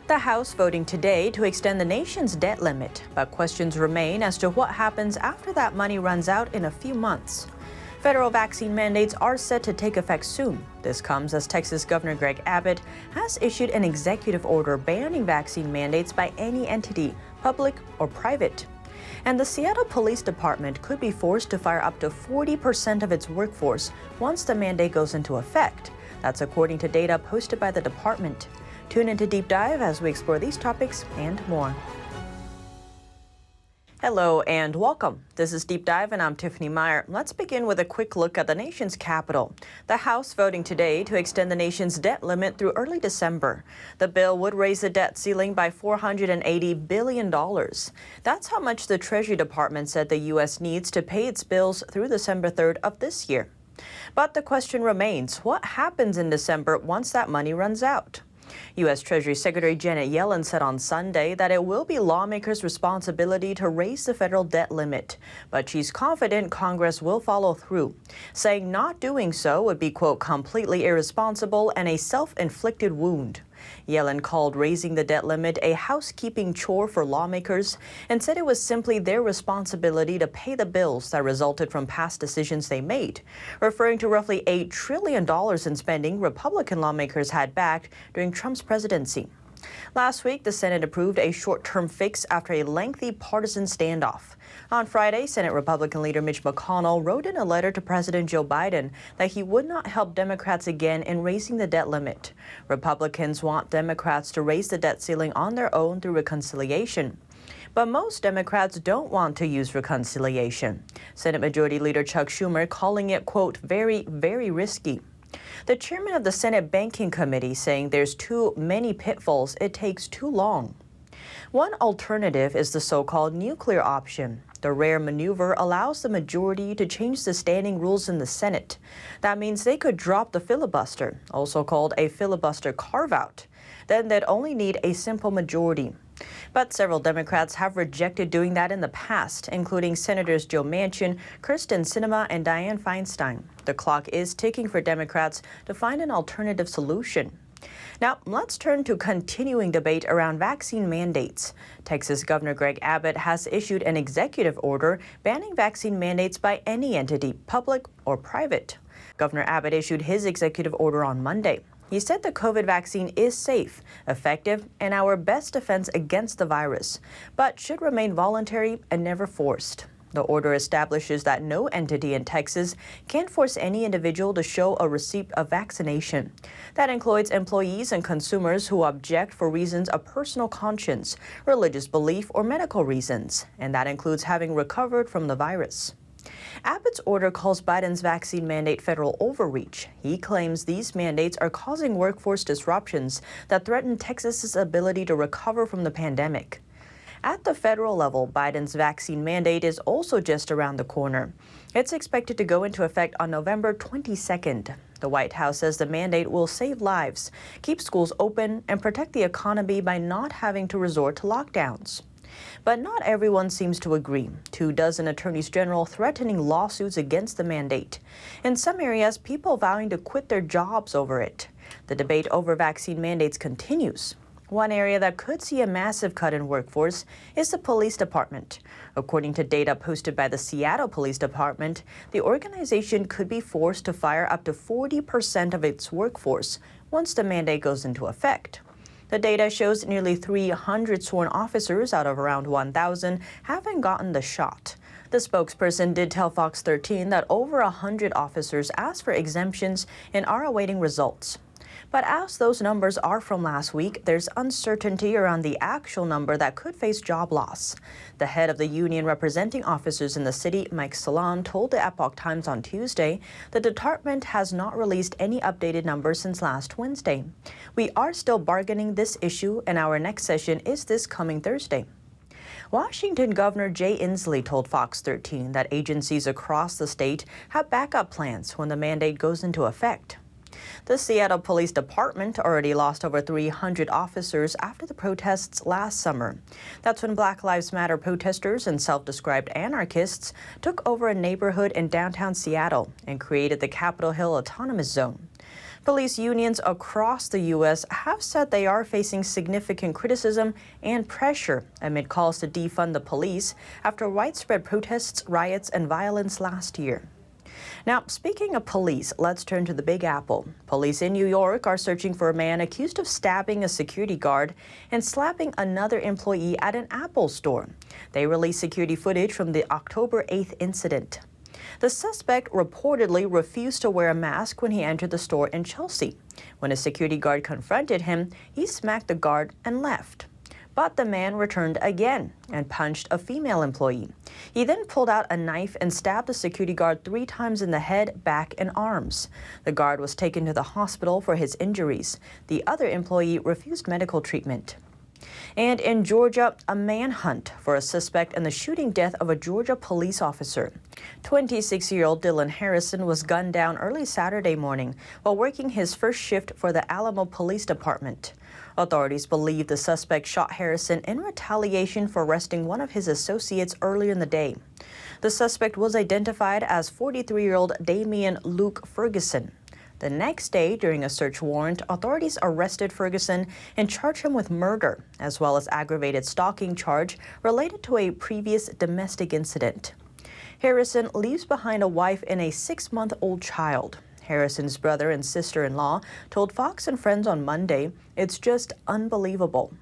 The House voting today to extend the nation's debt limit, but questions remain as to what happens after that money runs out in a few months. Federal vaccine mandates are set to take effect soon. This comes as Texas Governor Greg Abbott has issued an executive order banning vaccine mandates by any entity, public or private. And the Seattle Police Department could be forced to fire up to 40% of its workforce once the mandate goes into effect. That's according to data posted by the department. Tune into Deep Dive as we explore these topics and more. Hello and welcome. This is Deep Dive and I'm Tiffany Meier. Let's begin with a quick look at the nation's capital. The House voting today to extend the nation's debt limit through early December. The bill would raise the debt ceiling by $480 billion. That's how much the Treasury Department said the U.S. needs to pay its bills through December 3rd of this year. But the question remains, what happens in December once that money runs out? U.S. Treasury Secretary Janet Yellen said on Sunday that it will be lawmakers' responsibility to raise the federal debt limit, but she's confident Congress will follow through, saying not doing so would be, quote, completely irresponsible and a self-inflicted wound. Yellen called raising the debt limit a housekeeping chore for lawmakers and said it was simply their responsibility to pay the bills that resulted from past decisions they made, referring to roughly $8 trillion in spending Republican lawmakers had backed during Trump's presidency. Last week, the Senate approved a short-term fix after a lengthy partisan standoff. On Friday, Senate Republican leader Mitch McConnell wrote in a letter to President Joe Biden that he would not help Democrats again in raising the debt limit. Republicans want Democrats to raise the debt ceiling on their own through reconciliation. But most Democrats don't want to use reconciliation. Senate Majority Leader Chuck Schumer calling it, quote, very, very risky. The chairman of the Senate Banking Committee saying there's too many pitfalls, it takes too long. One alternative is the so-called nuclear option. The rare maneuver allows the majority to change the standing rules in the Senate. That means they could drop the filibuster, also called a filibuster carve-out. Then they'd only need a simple majority. But several Democrats have rejected doing that in the past, including Senators Joe Manchin, Kyrsten Sinema, and Dianne Feinstein. The clock is ticking for Democrats to find an alternative solution. Now, let's turn to continuing debate around vaccine mandates. Texas Governor Greg Abbott has issued an executive order banning vaccine mandates by any entity, public or private. Governor Abbott issued his executive order on Monday. He said the COVID vaccine is safe, effective, and our best defense against the virus, but should remain voluntary and never forced. The order establishes that no entity in Texas can force any individual to show a receipt of vaccination. That includes employees and consumers who object for reasons of personal conscience, religious belief, or medical reasons, and that includes having recovered from the virus. Abbott's order calls Biden's vaccine mandate federal overreach. He claims these mandates are causing workforce disruptions that threaten Texas's ability to recover from the pandemic. At the federal level, Biden's vaccine mandate is also just around the corner. It's expected to go into effect on November 22nd. The White House says the mandate will save lives, keep schools open, and protect the economy by not having to resort to lockdowns. But not everyone seems to agree. 24 attorneys general threatening lawsuits against the mandate. In some areas, people vowing to quit their jobs over it. The debate over vaccine mandates continues. One area that could see a massive cut in workforce is the police department. According to data posted by the Seattle Police Department, the organization could be forced to fire up to 40% of its workforce once the mandate goes into effect. The data shows nearly 300 sworn officers out of around 1,000 haven't gotten the shot. The spokesperson did tell Fox 13 that over 100 officers asked for exemptions and are awaiting results. But as those numbers are from last week, there's uncertainty around the actual number that could face job loss. The head of the union representing officers in the city, Mike Salam, told the Epoch Times on Tuesday the department has not released any updated numbers since last Wednesday. We are still bargaining this issue, and our next session is this coming Thursday. Washington Governor Jay Inslee told Fox 13 that agencies across the state have backup plans when the mandate goes into effect. The Seattle Police Department already lost over 300 officers after the protests last summer. That's when Black Lives Matter protesters and self-described anarchists took over a neighborhood in downtown Seattle and created the Capitol Hill Autonomous Zone. Police unions across the U.S. have said they are facing significant criticism and pressure amid calls to defund the police after widespread protests, riots, and violence last year. Now, speaking of police, let's turn to the Big Apple. Police in New York are searching for a man accused of stabbing a security guard and slapping another employee at an Apple store. They released security footage from the October 8th incident. The suspect reportedly refused to wear a mask when he entered the store in Chelsea. When a security guard confronted him, he smacked the guard and left. But the man returned again and punched a female employee. He then pulled out a knife and stabbed the security guard 3 times in the head, back, and arms. The guard was taken to the hospital for his injuries. The other employee refused medical treatment. And in Georgia, a manhunt for a suspect in the shooting death of a Georgia police officer. 26-year-old Dylan Harrison was gunned down early Saturday morning while working his first shift for the Alamo Police Department. Authorities believe the suspect shot Harrison in retaliation for arresting one of his associates earlier in the day. The suspect was identified as 43-year-old Damian Luke Ferguson. The next day, during a search warrant, authorities arrested Ferguson and charged him with murder, as well as aggravated stalking charge related to a previous domestic incident. Harrison leaves behind a wife and a 6-month-old child. Harrison's brother and sister-in-law told Fox and Friends on Monday, "It's just unbelievable."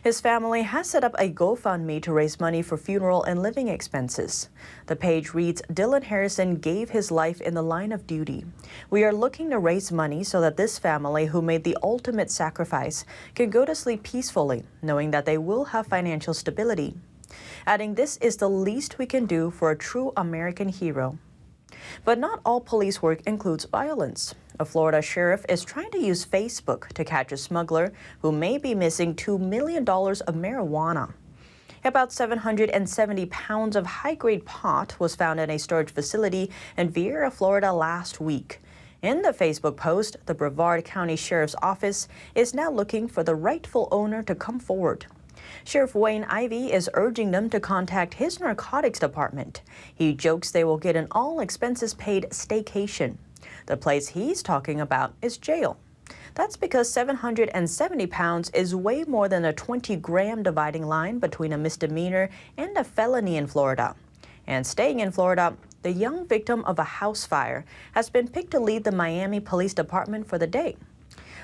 His family has set up a GoFundMe to raise money for funeral and living expenses. The page reads, "Dylan Harrison gave his life in the line of duty. We are looking to raise money so that this family, who made the ultimate sacrifice, can go to sleep peacefully, knowing that they will have financial stability." Adding, "This is the least we can do for a true American hero." But not all police work includes violence. A Florida sheriff is trying to use Facebook to catch a smuggler who may be missing $2 million of marijuana. About 770 pounds of high-grade pot was found in a storage facility in Vieira, Florida last week. In the Facebook post, the Brevard County Sheriff's Office is now looking for the rightful owner to come forward. Sheriff Wayne Ivey is urging them to contact his narcotics department. He jokes they will get an all-expenses-paid staycation. The place he's talking about is jail. That's because 770 pounds is way more than a 20-gram dividing line between a misdemeanor and a felony in Florida. And staying in Florida, the young victim of a house fire has been picked to lead the Miami Police Department for the day.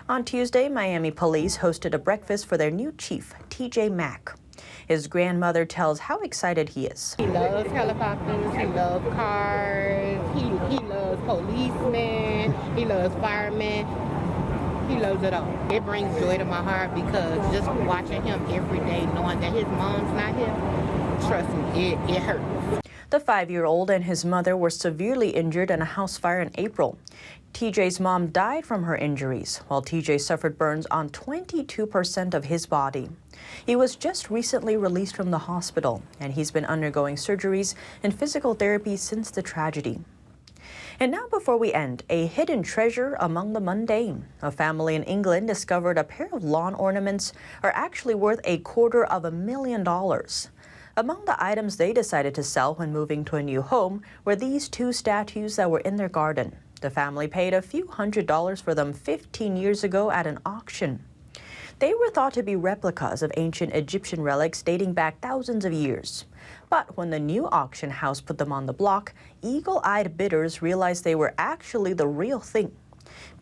On Tuesday, Miami police hosted a breakfast for their new chief, TJ Mack. His grandmother tells how excited he is. He loves helicopters, he loves cars, he loves policemen, he loves firemen, he loves it all. It brings joy to my heart because just watching him every day, knowing that his mom's not here, trust me, it hurts. The 5-year-old and his mother were severely injured in a house fire in April. TJ's mom died from her injuries, while TJ suffered burns on 22% of his body. He was just recently released from the hospital, and he's been undergoing surgeries and physical therapy since the tragedy. And now, before we end, a hidden treasure among the mundane. A family in England discovered a pair of lawn ornaments are actually worth $250,000. Among the items they decided to sell when moving to a new home were these 2 statues that were in their garden. The family paid a few $100s for them 15 years ago at an auction. They were thought to be replicas of ancient Egyptian relics dating back thousands of years. But when the new auction house put them on the block, eagle-eyed bidders realized they were actually the real thing.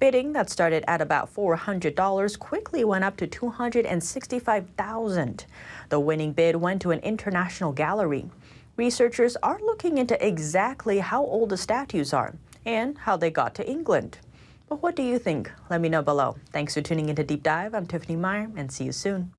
Bidding that started at about $400 quickly went up to $265,000. The winning bid went to an international gallery. Researchers are looking into exactly how old the statues are and how they got to England. But what do you think? Let me know below. Thanks for tuning into Deep Dive. I'm Tiffany Meier, and see you soon.